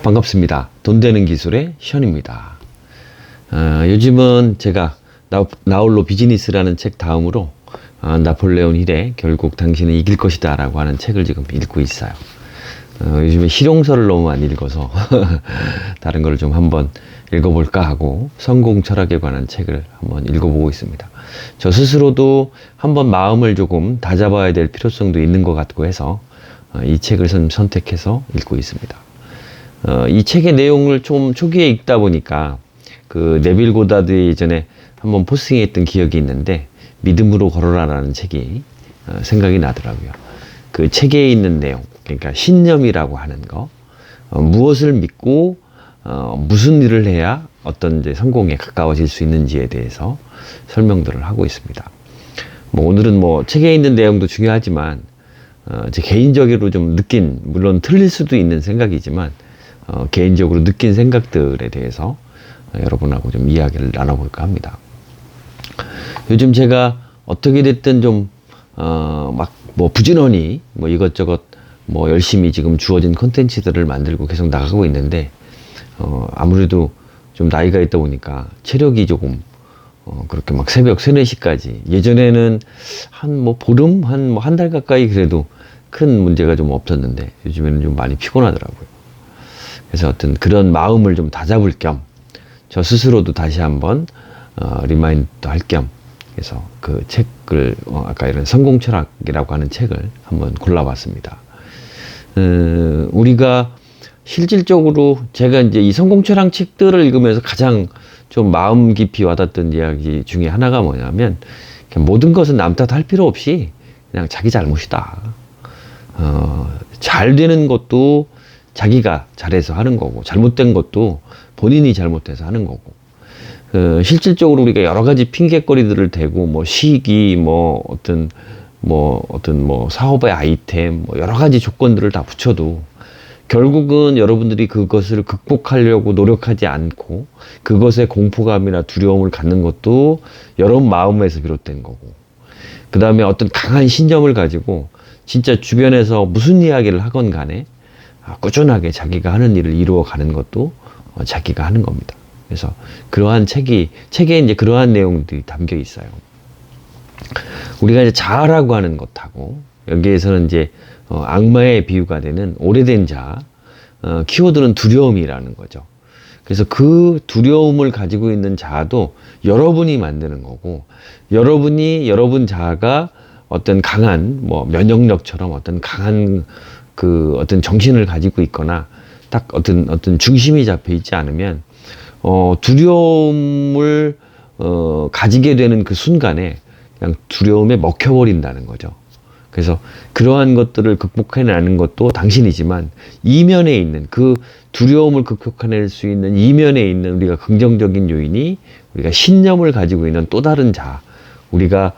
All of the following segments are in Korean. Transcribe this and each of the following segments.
반갑습니다. 돈 되는 기술의 션입니다. 요즘은 제가 나홀로 비즈니스라는 책 다음으로 나폴레온 힐의 결국 당신은 이길 것이다 라고 하는 책을 지금 읽고 있어요. 요즘에 실용서를 너무 많이 읽어서 다른 걸 좀 한번 읽어볼까 하고 성공 철학에 관한 책을 한번 읽어보고 있습니다. 저 스스로도 한번 마음을 조금 다잡아야 될 필요성도 있는 것 같고 해서 이 책을 선택해서 읽고 있습니다. 이 책의 내용을 좀 초기에 읽다 보니까 그 네빌 고다드 예전에 한번 포스팅했던 기억이 있는데 믿음으로 걸어라라는 책이 생각이 나더라고요. 그 책에 있는 내용, 그러니까 신념이라고 하는 거, 무엇을 믿고 무슨 일을 해야 어떤 이제 성공에 가까워질 수 있는지에 대해서 설명들을 하고 있습니다. 오늘은 책에 있는 내용도 중요하지만 제 개인적으로 좀 느낀, 물론 틀릴 수도 있는 생각이지만 개인적으로 느낀 생각들에 대해서 여러분하고 좀 이야기를 나눠볼까 합니다. 요즘 제가 어떻게 됐든 좀 부지런히 이것저것 열심히 지금 주어진 콘텐츠들을 만들고 계속 나가고 있는데 아무래도 좀 나이가 있다 보니까 체력이 조금 그렇게 새벽 3, 4시까지, 예전에는 보름? 한 달 가까이 그래도 큰 문제가 좀 없었는데 요즘에는 좀 많이 피곤하더라고요. 그래서 어떤 그런 마음을 좀 다잡을 겸 저 스스로도 다시 한번 리마인드 할 겸 해서 그 책을 아까 이런 성공 철학이라고 하는 책을 한번 골라봤습니다. 우리가 실질적으로 제가 이제 이 성공 철학 책들을 읽으면서 가장 좀 마음 깊이 와닿던 이야기 중에 하나가 뭐냐면, 모든 것은 남 탓할 필요 없이 그냥 자기 잘못이다. 잘 되는 것도 자기가 잘해서 하는 거고, 잘못된 것도 본인이 잘못해서 하는 거고, 실질적으로 우리가 여러 가지 핑계거리들을 대고, 시기, 어떤 사업의 아이템, 여러 가지 조건들을 다 붙여도 결국은 여러분들이 그것을 극복하려고 노력하지 않고 그것에 공포감이나 두려움을 갖는 것도 여러분 마음에서 비롯된 거고, 그 다음에 어떤 강한 신념을 가지고 진짜 주변에서 무슨 이야기를 하건 간에 꾸준하게 자기가 하는 일을 이루어가는 것도 자기가 하는 겁니다. 그래서 그러한 책에 이제 그러한 내용들이 담겨 있어요. 우리가 이제 자아라고 하는 것하고 여기에서는 이제 악마의 비유가 되는 오래된 자아, 키워드는 두려움이라는 거죠. 그래서 그 두려움을 가지고 있는 자아도 여러분이 만드는 거고, 여러분 자아가 어떤 강한 면역력처럼 어떤 강한 어떤 정신을 가지고 있거나 딱 어떤 중심이 잡혀 있지 않으면 두려움을 가지게 되는 그 순간에 그냥 두려움에 먹혀버린다는 거죠. 그래서 그러한 것들을 극복해내는 것도 당신이지만, 이면에 있는 그 두려움을 극복해낼 수 있는 이면에 있는 우리가 긍정적인 요인이 우리가 신념을 가지고 있는 또 다른 자아, 우리가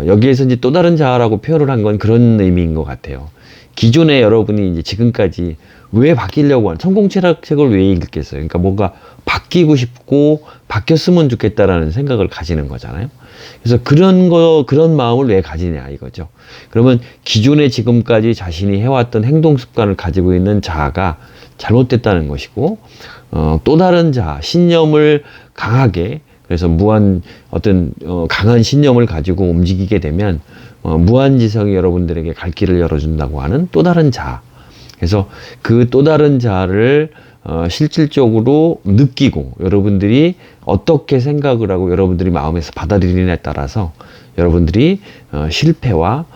여기에서 이제 또 다른 자아라고 표현을 한 건 그런 의미인 것 같아요. 기존에 여러분이 이제 지금까지 왜 바뀌려고 하는, 성공 철학책을 왜 읽겠어요? 그러니까 뭔가 바뀌고 싶고 바뀌었으면 좋겠다라는 생각을 가지는 거잖아요. 그래서 그런 마음을 왜 가지냐 이거죠. 그러면 기존에 지금까지 자신이 해왔던 행동 습관을 가지고 있는 자아가 잘못됐다는 것이고, 또 다른 자아, 신념을 강하게, 그래서 강한 신념을 가지고 움직이게 되면 무한지성이 여러분들에게 갈 길을 열어준다고 하는 또 다른 자아. 그래서 그 또 다른 자아를 실질적으로 느끼고 여러분들이 어떻게 생각을 하고 여러분들이 마음에서 받아들이느냐에 따라서 여러분들이 실패와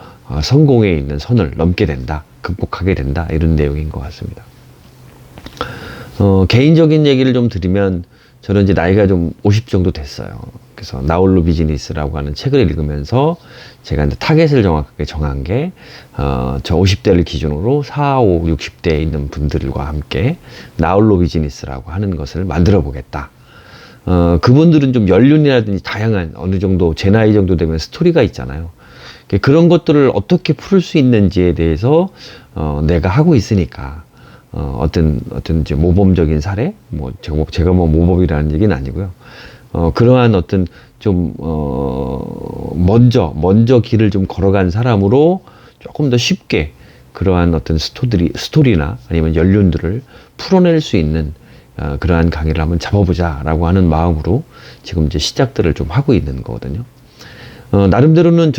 성공에 있는 선을 넘게 된다, 극복하게 된다, 이런 내용인 것 같습니다. 개인적인 얘기를 좀 드리면, 저는 이제 나이가 좀 50 정도 됐어요. 그래서 나홀로 비즈니스라고 하는 책을 읽으면서 제가 이제 타겟을 정확하게 정한 게, 저 50대를 기준으로 4, 5, 60대에 있는 분들과 함께 나홀로 비즈니스라고 하는 것을 만들어 보겠다. 그분들은 좀 연륜이라든지 다양한 어느 정도 제 나이 정도 되면 스토리가 있잖아요. 그런 것들을 어떻게 풀 수 있는지에 대해서 내가 하고 있으니까 어떤 이제 모범적인 사례, 제가 모범이라는 얘기는 아니고요. 그러한 어떤 좀 먼저 길을 좀 걸어간 사람으로 조금 더 쉽게 그러한 어떤 스토리나 아니면 연륜들을 풀어낼 수 있는 그러한 강의를 한번 잡아보자라고 하는 마음으로 지금 이제 시작들을 좀 하고 있는 거거든요. 나름대로는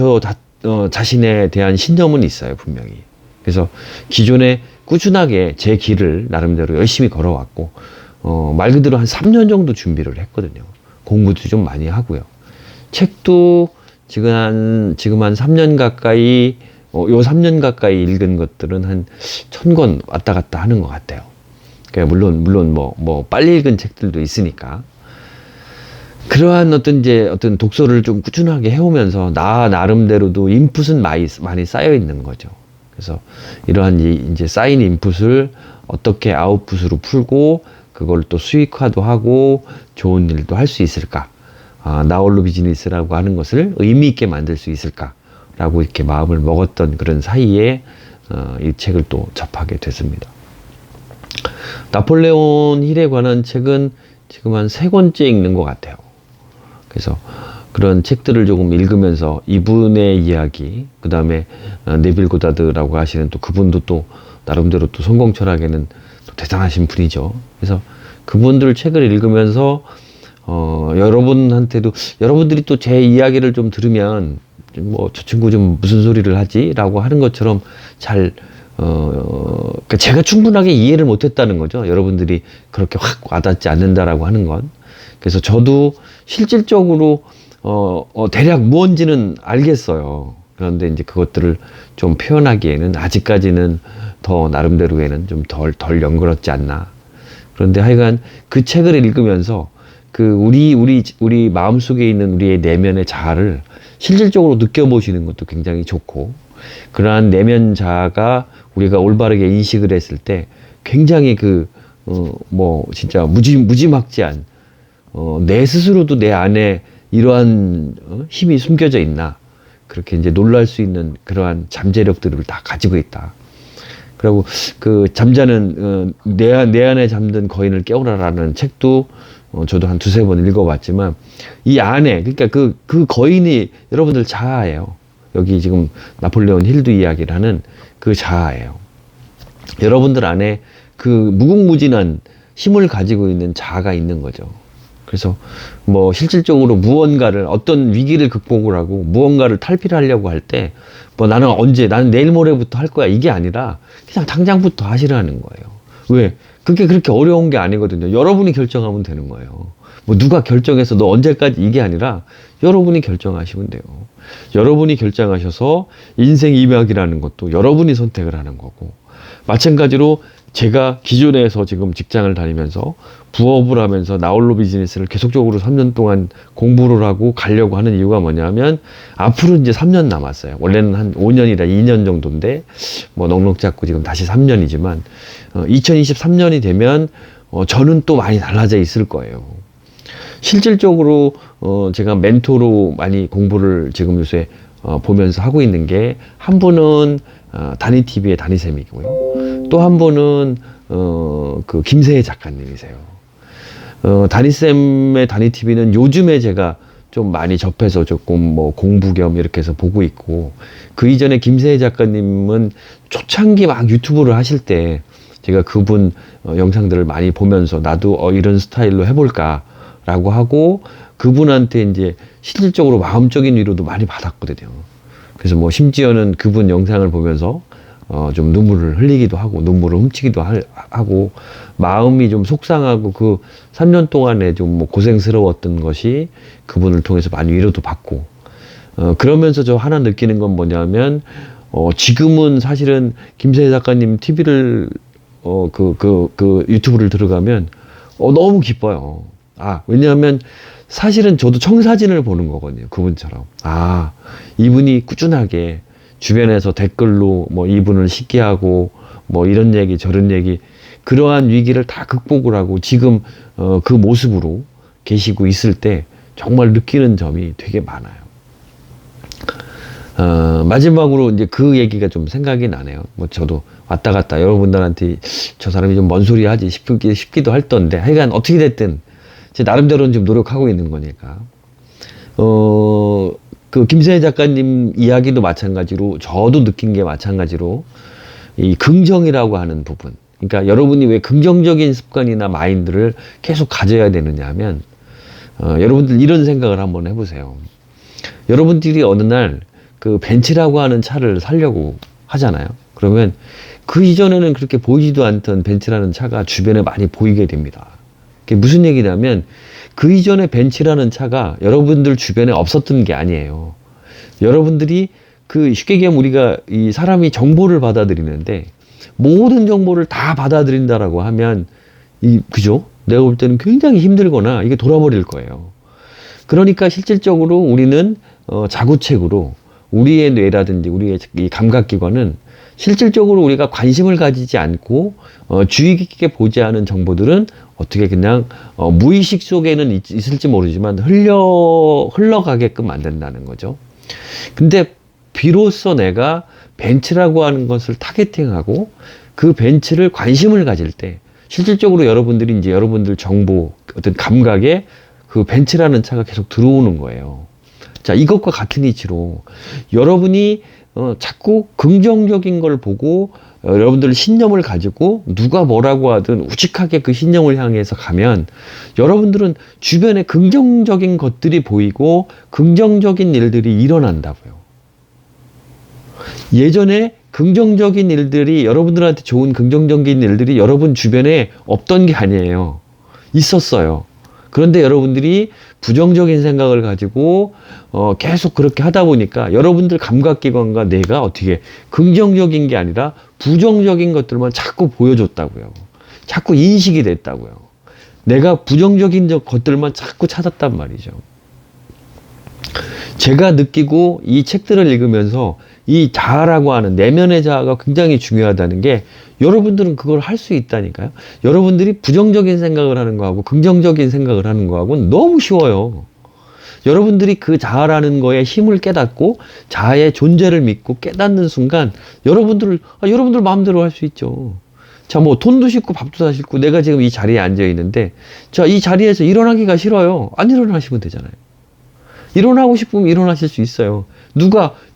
자신에 대한 신념은 있어요, 분명히. 그래서 기존에 꾸준하게 제 길을 나름대로 열심히 걸어왔고, 말 그대로 한 3년 정도 준비를 했거든요. 공부도 좀 많이 하고요. 책도 지금 한 3년 가까이, 요 3년 가까이 읽은 것들은 한 1000권 왔다 갔다 하는 것 같아요. 그러니까 물론 뭐 빨리 읽은 책들도 있으니까. 그러한 어떤 독서를 좀 꾸준하게 해오면서 나름대로도 인풋은 많이 쌓여 있는 거죠. 그래서 이러한 이제 쌓인 인풋을 어떻게 아웃풋으로 풀고 그걸 또 수익화도 하고 좋은 일도 할 수 있을까? 나홀로 비즈니스라고 하는 것을 의미 있게 만들 수 있을까라고 이렇게 마음을 먹었던 그런 사이에 이 책을 또 접하게 됐습니다. 나폴레온 힐에 관한 책은 지금 한 3권째 읽는 것 같아요. 그래서 그런 책들을 조금 읽으면서 이분의 이야기, 그 다음에 네빌 고다드라고 하시는 또 그분도 또 나름대로 또 성공 철학에는 또 대단하신 분이죠. 그래서 그분들 책을 읽으면서 여러분들이 또 제 이야기를 좀 들으면 뭐 저 친구 좀 무슨 소리를 하지? 라고 하는 것처럼 그러니까 제가 충분하게 이해를 못했다는 거죠. 여러분들이 그렇게 확 와닿지 않는다라고 하는 건. 그래서 저도 실질적으로 대략 무언지는 알겠어요. 그런데 이제 그것들을 좀 표현하기에는 아직까지는 더 나름대로에는 좀 덜 연그럽지 않나. 그런데 하여간 그 책을 읽으면서 우리 마음속에 있는 우리의 내면의 자아를 실질적으로 느껴보시는 것도 굉장히 좋고, 그러한 내면 자아가 우리가 올바르게 인식을 했을 때 굉장히 진짜 무지막지한, 내 스스로도 내 안에 이러한 힘이 숨겨져 있나, 그렇게 이제 놀랄 수 있는 그러한 잠재력들을 다 가지고 있다. 그리고 그 잠자는 내 안에 잠든 거인을 깨우라라는 책도 저도 한 2-3번 읽어봤지만, 이 안에 그러니까 그 거인이 여러분들 자아예요. 여기 지금 나폴레온 힐도 이야기를 하는 그 자아예요. 여러분들 안에 그 무궁무진한 힘을 가지고 있는 자아가 있는 거죠. 그래서 뭐 실질적으로 무언가를 어떤 위기를 극복을 하고 무언가를 탈피하려고 할 때 뭐 나는 내일 모레부터 할 거야, 이게 아니라 그냥 당장부터 하시라는 거예요. 왜? 그게 그렇게 어려운 게 아니거든요. 여러분이 결정하면 되는 거예요. 뭐 누가 결정해서 너 언제까지, 이게 아니라 여러분이 결정하시면 돼요. 여러분이 결정하셔서 인생 이막이라는 것도 여러분이 선택을 하는 거고, 마찬가지로 제가 기존에서 지금 직장을 다니면서 부업을 하면서 나홀로 비즈니스를 계속적으로 3년 동안 공부를 하고 가려고 하는 이유가 뭐냐면, 앞으로 이제 3년 남았어요. 원래는 한 5년이라 2년 정도인데 뭐 넉넉 잡고 지금 다시 3년이지만 2023년이 되면 저는 또 많이 달라져 있을 거예요. 실질적으로 제가 멘토로 많이 공부를 지금 요새 보면서 하고 있는 게, 한 분은 다니TV의 다니쌤이고요. 또 한 분은 그 김세혜 작가님이세요. 다니쌤의 다니TV는 요즘에 제가 좀 많이 접해서 조금 뭐 공부 겸 이렇게 해서 보고 있고, 그 이전에 김세혜 작가님은 초창기 막 유튜브를 하실 때 제가 그분 영상들을 많이 보면서 나도 이런 스타일로 해볼까 라고 하고, 그분한테 이제 실질적으로 마음적인 위로도 많이 받았거든요. 그래서 뭐 심지어는 그분 영상을 보면서 좀 눈물을 흘리기도 하고 눈물을 훔치기도 하고 마음이 좀 속상하고, 그 3년 동안에 좀 뭐 고생스러웠던 것이 그분을 통해서 많이 위로도 받고, 그러면서 저 하나 느끼는 건 뭐냐면, 지금은 사실은 김세희 작가님 TV를 유튜브를 들어가면 너무 기뻐요. 왜냐하면 사실은 저도 청사진을 보는 거거든요. 그분처럼. 이분이 꾸준하게 주변에서 댓글로 뭐 이분을 시기하고 뭐 이런 얘기 저런 얘기, 그러한 위기를 다 극복을 하고 지금 그 모습으로 계시고 있을 때 정말 느끼는 점이 되게 많아요. 마지막으로 이제 그 얘기가 좀 생각이 나네요. 뭐 저도 왔다 갔다 여러분들한테 저 사람이 좀 뭔 소리 하지 싶기도 했던데, 하여간 어떻게 됐든 제 나름대로는 좀 노력하고 있는 거니까. 그 김세혜 작가님 이야기도 마찬가지로, 저도 느낀 게 마찬가지로, 이 긍정이라고 하는 부분. 그러니까 여러분이 왜 긍정적인 습관이나 마인드를 계속 가져야 되느냐 하면, 여러분들 이런 생각을 한번 해보세요. 여러분들이 어느 날 그 벤츠라고 하는 차를 사려고 하잖아요. 그러면 그 이전에는 그렇게 보이지도 않던 벤츠라는 차가 주변에 많이 보이게 됩니다. 그게 무슨 얘기냐면 그 이전에 벤츠라는 차가 여러분들 주변에 없었던 게 아니에요. 여러분들이 그 쉽게 얘기하면 우리가 이 사람이 정보를 받아들이는데 모든 정보를 다 받아들인다라고 하면 그죠? 내가 볼 때는 굉장히 힘들거나 이게 돌아버릴 거예요. 그러니까 실질적으로 우리는 자구책으로 우리의 뇌라든지 우리의 이 감각기관은 실질적으로 우리가 관심을 가지지 않고 주의 깊게 보지 않은 정보들은 어떻게 그냥 무의식 속에는 있을지 모르지만 흘러가게끔 만든다는 거죠. 근데 비로소 내가 벤츠라고 하는 것을 타겟팅하고 그 벤츠를 관심을 가질 때 실질적으로 여러분들이 이제 여러분들 정보 어떤 감각에 그 벤츠라는 차가 계속 들어오는 거예요. 자, 이것과 같은 이치로 여러분이 자꾸 긍정적인 걸 보고 여러분들 신념을 가지고 누가 뭐라고 하든 우직하게 그 신념을 향해서 가면 여러분들은 주변에 긍정적인 것들이 보이고 긍정적인 일들이 일어난다고요. 예전에 긍정적인 일들이 여러분들한테 좋은 긍정적인 일들이 여러분 주변에 없던 게 아니에요. 있었어요. 그런데 여러분들이 부정적인 생각을 가지고 계속 그렇게 하다 보니까 여러분들 감각기관과 뇌가 어떻게 긍정적인 게 아니라 부정적인 것들만 자꾸 보여줬다고요. 자꾸 인식이 됐다고요. 내가 부정적인 것들만 자꾸 찾았단 말이죠. 제가 느끼고 이 책들을 읽으면서 이 자아라고 하는 내면의 자아가 굉장히 중요하다는 게 여러분들은 그걸 할 수 있다니까요. 여러분들이 부정적인 생각을 하는 거하고 긍정적인 생각을 하는 거하고는 너무 쉬워요. 여러분들이 그 자아라는 거에 힘을 깨닫고 자아의 존재를 믿고 깨닫는 순간 여러분들 마음대로 할 수 있죠. 자, 뭐 돈도 싣고 밥도 다 싣고 내가 지금 이 자리에 앉아 있는데 자, 이 자리에서 일어나기가 싫어요. 안 일어나시면 되잖아요. 일어나고 싶으면 일어나실 수 있어요.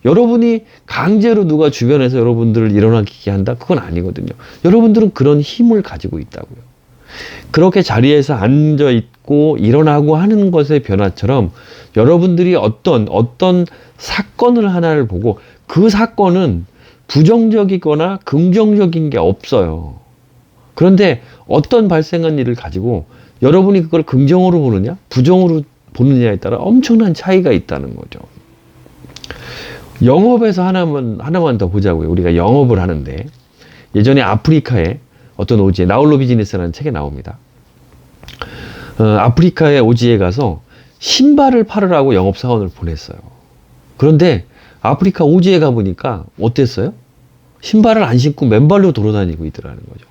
여러분이 강제로 누가 주변에서 여러분들을 일어나게 한다? 그건 아니거든요. 여러분들은 그런 힘을 가지고 있다고요. 그렇게 자리에서 앉아 있고 일어나고 하는 것의 변화처럼 여러분들이 어떤 사건을 하나를 보고 그 사건은 부정적이거나 긍정적인 게 없어요. 그런데 어떤 발생한 일을 가지고 여러분이 그걸 긍정으로 보느냐, 부정으로 보느냐에 따라 엄청난 차이가 있다는 거죠. 영업에서 하나만 더 보자고요. 우리가 영업을 하는데 예전에 아프리카에 어떤 오지에 나홀로 비즈니스라는 책에 나옵니다. 아프리카의 오지에 가서 신발을 팔으라고 영업사원을 보냈어요. 그런데 아프리카 오지에 가보니까 어땠어요? 신발을 안 신고 맨발로 돌아다니고 있더라는 거죠.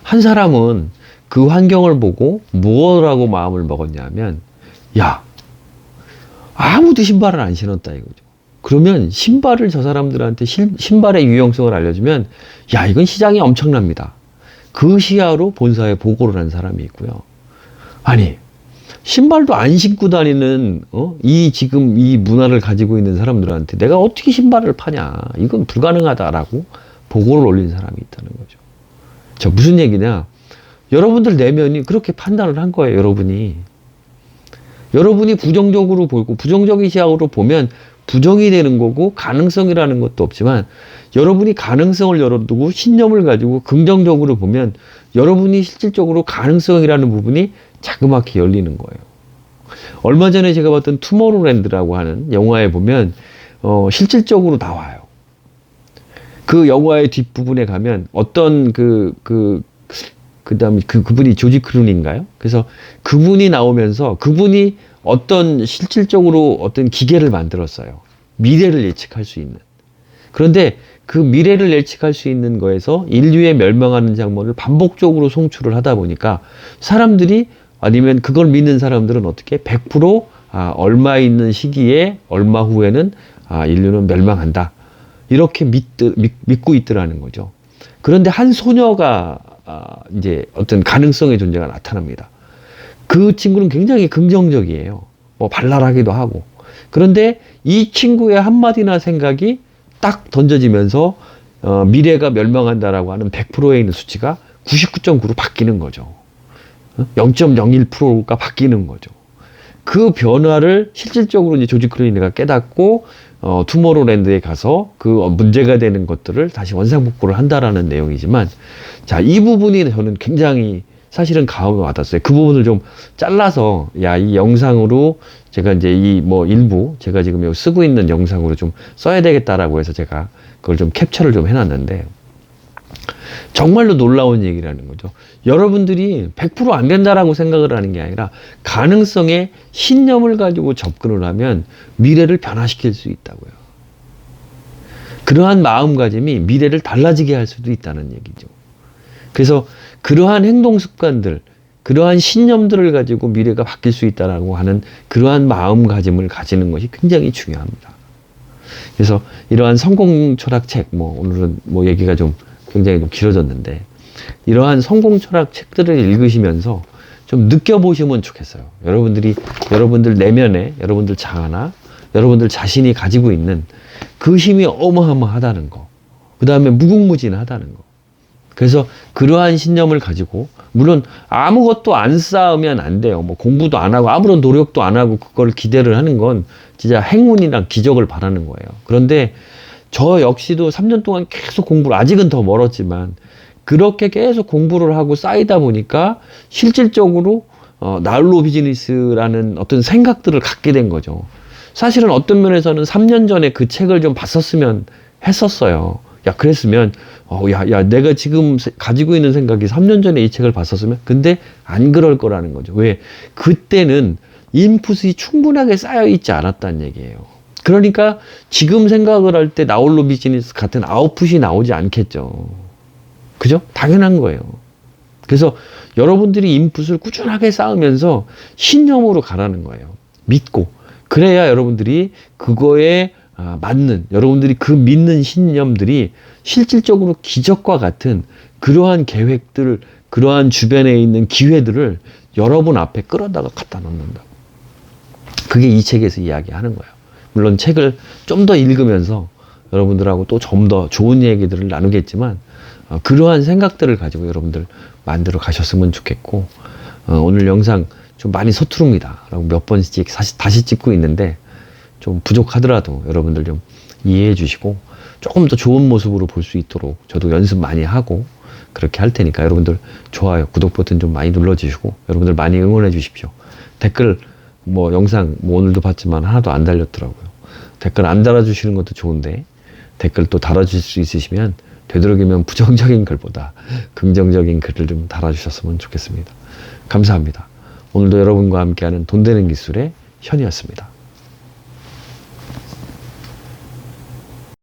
한 사람은 그 환경을 보고 무엇라고 마음을 먹었냐면 야, 아무도 신발을 안 신었다 이거죠. 그러면 신발을 저 사람들한테 신발의 유용성을 알려주면 야, 이건 시장이 엄청납니다. 그 시야로 본사에 보고를 한 사람이 있고요. 아니, 신발도 안 신고 다니는 지금 이 문화를 가지고 있는 사람들한테 내가 어떻게 신발을 파냐, 이건 불가능하다라고 보고를 올린 사람이 있다는 거죠. 자, 무슨 얘기냐, 여러분들 내면이 그렇게 판단을 한 거예요. 여러분이 부정적으로 보고 부정적인 시각으로 보면 부정이 되는 거고 가능성이라는 것도 없지만 여러분이 가능성을 열어두고 신념을 가지고 긍정적으로 보면 여러분이 실질적으로 가능성이라는 부분이 자그맣게 열리는 거예요. 얼마 전에 제가 봤던 투모로우랜드라고 하는 영화에 보면 실질적으로 나와요. 그 영화의 뒷부분에 가면 어떤 그다음에 그분이 조지 클루니인가요? 그래서 그분이 나오면서 그분이 실질적으로 어떤 기계를 만들었어요. 미래를 예측할 수 있는. 그런데 그 미래를 예측할 수 있는 거에서 인류의 멸망하는 장면을 반복적으로 송출을 하다 보니까 사람들이, 아니면 그걸 믿는 사람들은 어떻게 100% 얼마 있는 시기에 얼마 후에는 인류는 멸망한다. 이렇게 믿고 있더라는 거죠. 그런데 한 소녀가 이제 어떤 가능성의 존재가 나타납니다. 그 친구는 굉장히 긍정적이에요. 발랄하기도 하고. 그런데 이 친구의 한마디나 생각이 딱 던져지면서 미래가 멸망한다라고 하는 100%에 있는 수치가 99.9로 바뀌는 거죠. 0.01%가 바뀌는 거죠. 그 변화를 실질적으로 이제 조지 클루니가 깨닫고 투모로우랜드에 가서 그 문제가 되는 것들을 다시 원상복구를 한다라는 내용이지만, 자, 이 부분이 저는 굉장히 사실은 가오가 와닿았어요. 그 부분을 좀 잘라서, 야, 이 영상으로 제가 이제 이 뭐 일부 제가 지금 여기 쓰고 있는 영상으로 좀 써야 되겠다라고 해서 제가 그걸 좀 캡처를 좀 해놨는데, 정말로 놀라운 얘기라는 거죠. 여러분들이 100% 안 된다라고 생각을 하는 게 아니라 가능성에 신념을 가지고 접근을 하면 미래를 변화시킬 수 있다고요. 그러한 마음가짐이 미래를 달라지게 할 수도 있다는 얘기죠. 그래서 그러한 행동 습관들, 그러한 신념들을 가지고 미래가 바뀔 수 있다라고 하는 그러한 마음가짐을 가지는 것이 굉장히 중요합니다. 그래서 이러한 성공 철학 책, 오늘은 얘기가 좀 굉장히 좀 길어졌는데, 이러한 성공 철학 책들을 읽으시면서 좀 느껴보시면 좋겠어요. 여러분들 내면에, 여러분들 자아나 여러분들 자신이 가지고 있는 그 힘이 어마어마하다는 거, 그 다음에 무궁무진하다는 거. 그래서 그러한 신념을 가지고, 물론 아무것도 안 쌓으면 안 돼요. 공부도 안 하고 아무런 노력도 안 하고 그걸 기대를 하는 건 진짜 행운이랑 기적을 바라는 거예요. 그런데 저 역시도 3년 동안 계속 공부를, 아직은 더 멀었지만 그렇게 계속 공부를 하고 쌓이다 보니까 실질적으로 나홀로 비즈니스라는 어떤 생각들을 갖게 된 거죠. 사실은 어떤 면에서는 3년 전에 그 책을 좀 봤었으면 했었어요. 야, 그랬으면 내가 지금 가지고 있는 생각이 3년 전에 이 책을 봤었으면. 근데 안 그럴 거라는 거죠. 왜? 그때는 인풋이 충분하게 쌓여 있지 않았다는 얘기예요. 그러니까 지금 생각을 할 때 나홀로 비즈니스 같은 아웃풋이 나오지 않겠죠. 그죠? 당연한 거예요. 그래서 여러분들이 인풋을 꾸준하게 쌓으면서 신념으로 가라는 거예요. 믿고. 그래야 여러분들이 그거에 맞는, 여러분들이 그 믿는 신념들이 실질적으로 기적과 같은 그러한 계획들, 그러한 주변에 있는 기회들을 여러분 앞에 끌어다가 갖다 놓는다. 그게 이 책에서 이야기하는 거예요. 물론 책을 좀 더 읽으면서 여러분들하고 또 좀 더 좋은 얘기들을 나누겠지만, 그러한 생각들을 가지고 여러분들 만들어 가셨으면 좋겠고, 오늘 영상 좀 많이 서투릅니다. 라고 몇 번씩 다시 찍고 있는데 좀 부족하더라도 여러분들 좀 이해해 주시고 조금 더 좋은 모습으로 볼 수 있도록 저도 연습 많이 하고 그렇게 할 테니까 여러분들 좋아요, 구독 버튼 좀 많이 눌러주시고 여러분들 많이 응원해 주십시오. 댓글 영상 오늘도 봤지만 하나도 안 달렸더라고요. 댓글 안 달아주시는 것도 좋은데 댓글 또 달아주실 수 있으시면 되도록이면 부정적인 글보다 긍정적인 글을 좀 달아주셨으면 좋겠습니다. 감사합니다. 오늘도 여러분과 함께하는 돈 되는 기술의 현이었습니다.